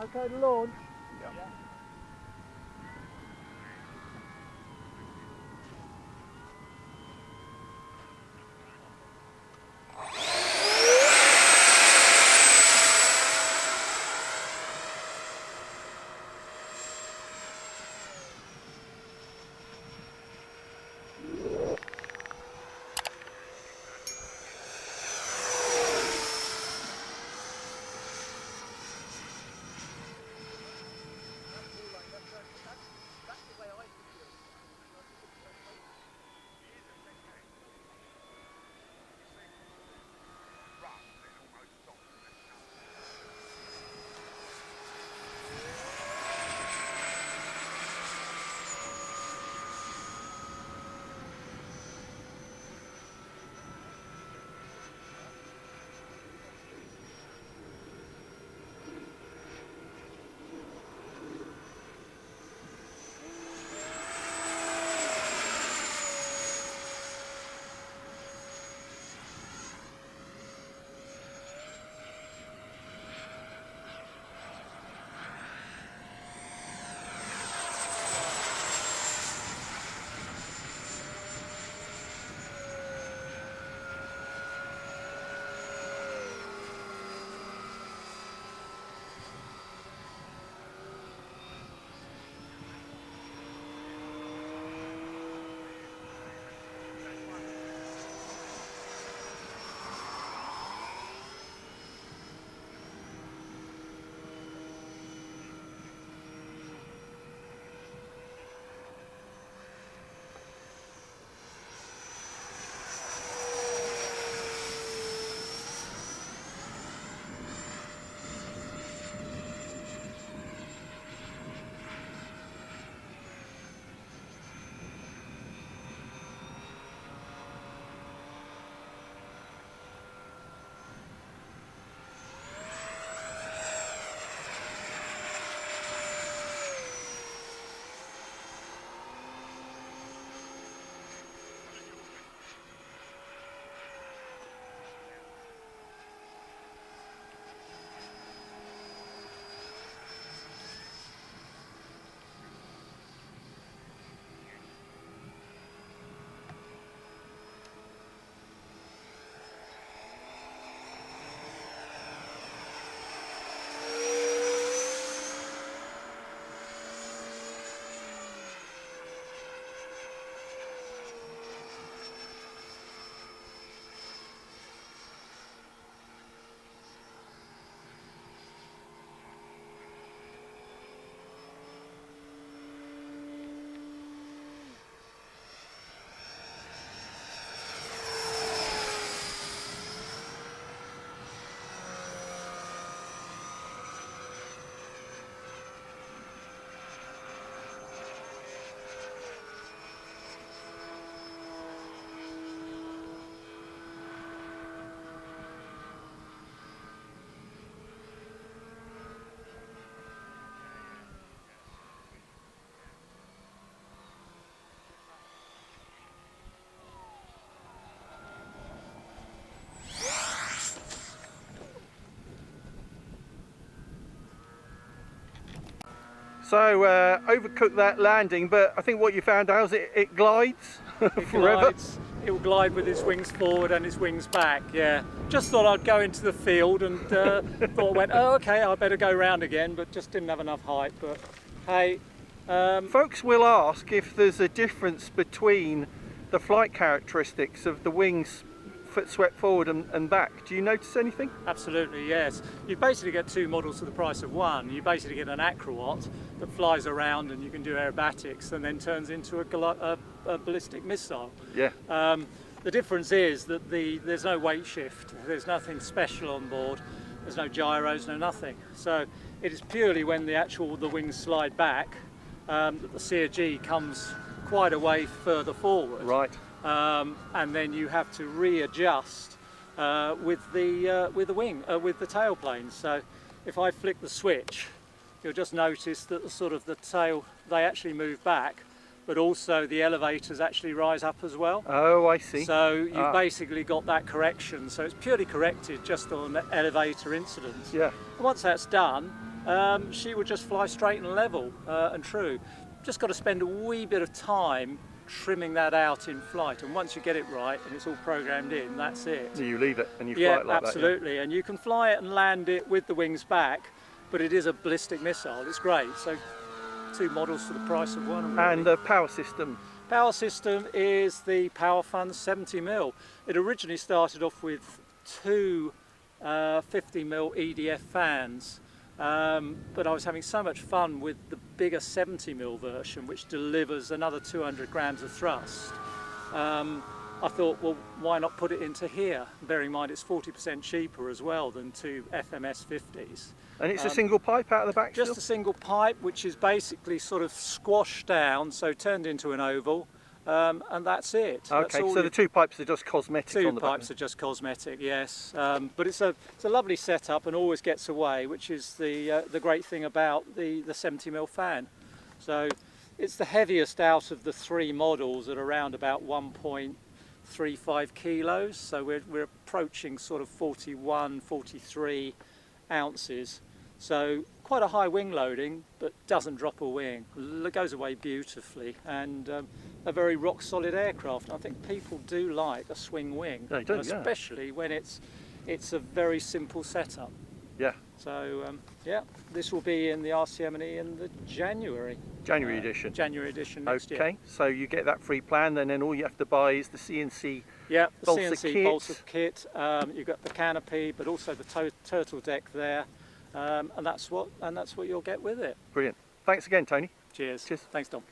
Okay to launch? Yeah. So overcooked that landing, but I think what you found out is it glides forever. It will glide with its wings forward and its wings back, yeah. Just thought I'd go into the field and went, oh, okay, I better go round again, but just didn't have enough height. But hey. Folks will ask if there's a difference between the flight characteristics of the wings swept forward and back. Do you notice anything? Absolutely, yes. You basically get two models for the price of one. You basically get an acrowatt that flies around and you can do aerobatics and then turns into a ballistic missile. Yeah. The difference is that there's no weight shift. There's nothing special on board. There's no gyros, no nothing. So it is purely when the wings slide back that the CG comes quite a way further forward. Right. And then you have to readjust with the tailplanes. So if I flick the switch, you'll just notice that the tail, they actually move back, but also the elevators actually rise up as well. Oh, I see. So you've basically got that correction. So it's purely corrected just on elevator incidents. Yeah. And once that's done, she would just fly straight and level and true. Just got to spend a wee bit of time trimming that out in flight, and once you get it right and it's all programmed in, that's it. You leave it and you fly Yeah, it like absolutely. And you can fly it and land it with the wings back, but it is a ballistic missile. It's great. So 2 models for the price of one. Really. And the power system? Power system is the PowerFun 70mm. It originally started off with 2 50mm EDF fans, but I was having so much fun with the bigger 70mm version, which delivers another 200 grams of thrust. I thought, well, why not put it into here? Bearing in mind it's 40% cheaper as well than 2 FMS 50s. And it's a single pipe out of the back Just still? a single pipe, which is basically sort of squashed down, so turned into an oval, and that's it. Okay, so the 2 pipes are just cosmetic on the back? 2 pipes are just cosmetic, yes. But it's a lovely setup and always gets away, which is the great thing about the 70mm fan. So it's the heaviest out of the 3 models at around about 1.35 kilos. So we're approaching sort of 41, 43 ounces. So quite a high wing loading, but doesn't drop a wing. It goes away beautifully, and a very rock solid aircraft. I think people do like a swing wing, They do, especially when it's a very simple setup. Yeah. So yeah, this will be in the RCM&E in the January edition. January edition next year. Okay, so you get that free plan, and then all you have to buy is the CNC. Yeah, the balsa CNC kit. balsa kit. You've got the canopy, but also the turtle deck there, and that's what you'll get with it. Brilliant. Thanks again, Tony. Cheers. Cheers. Thanks, Dom.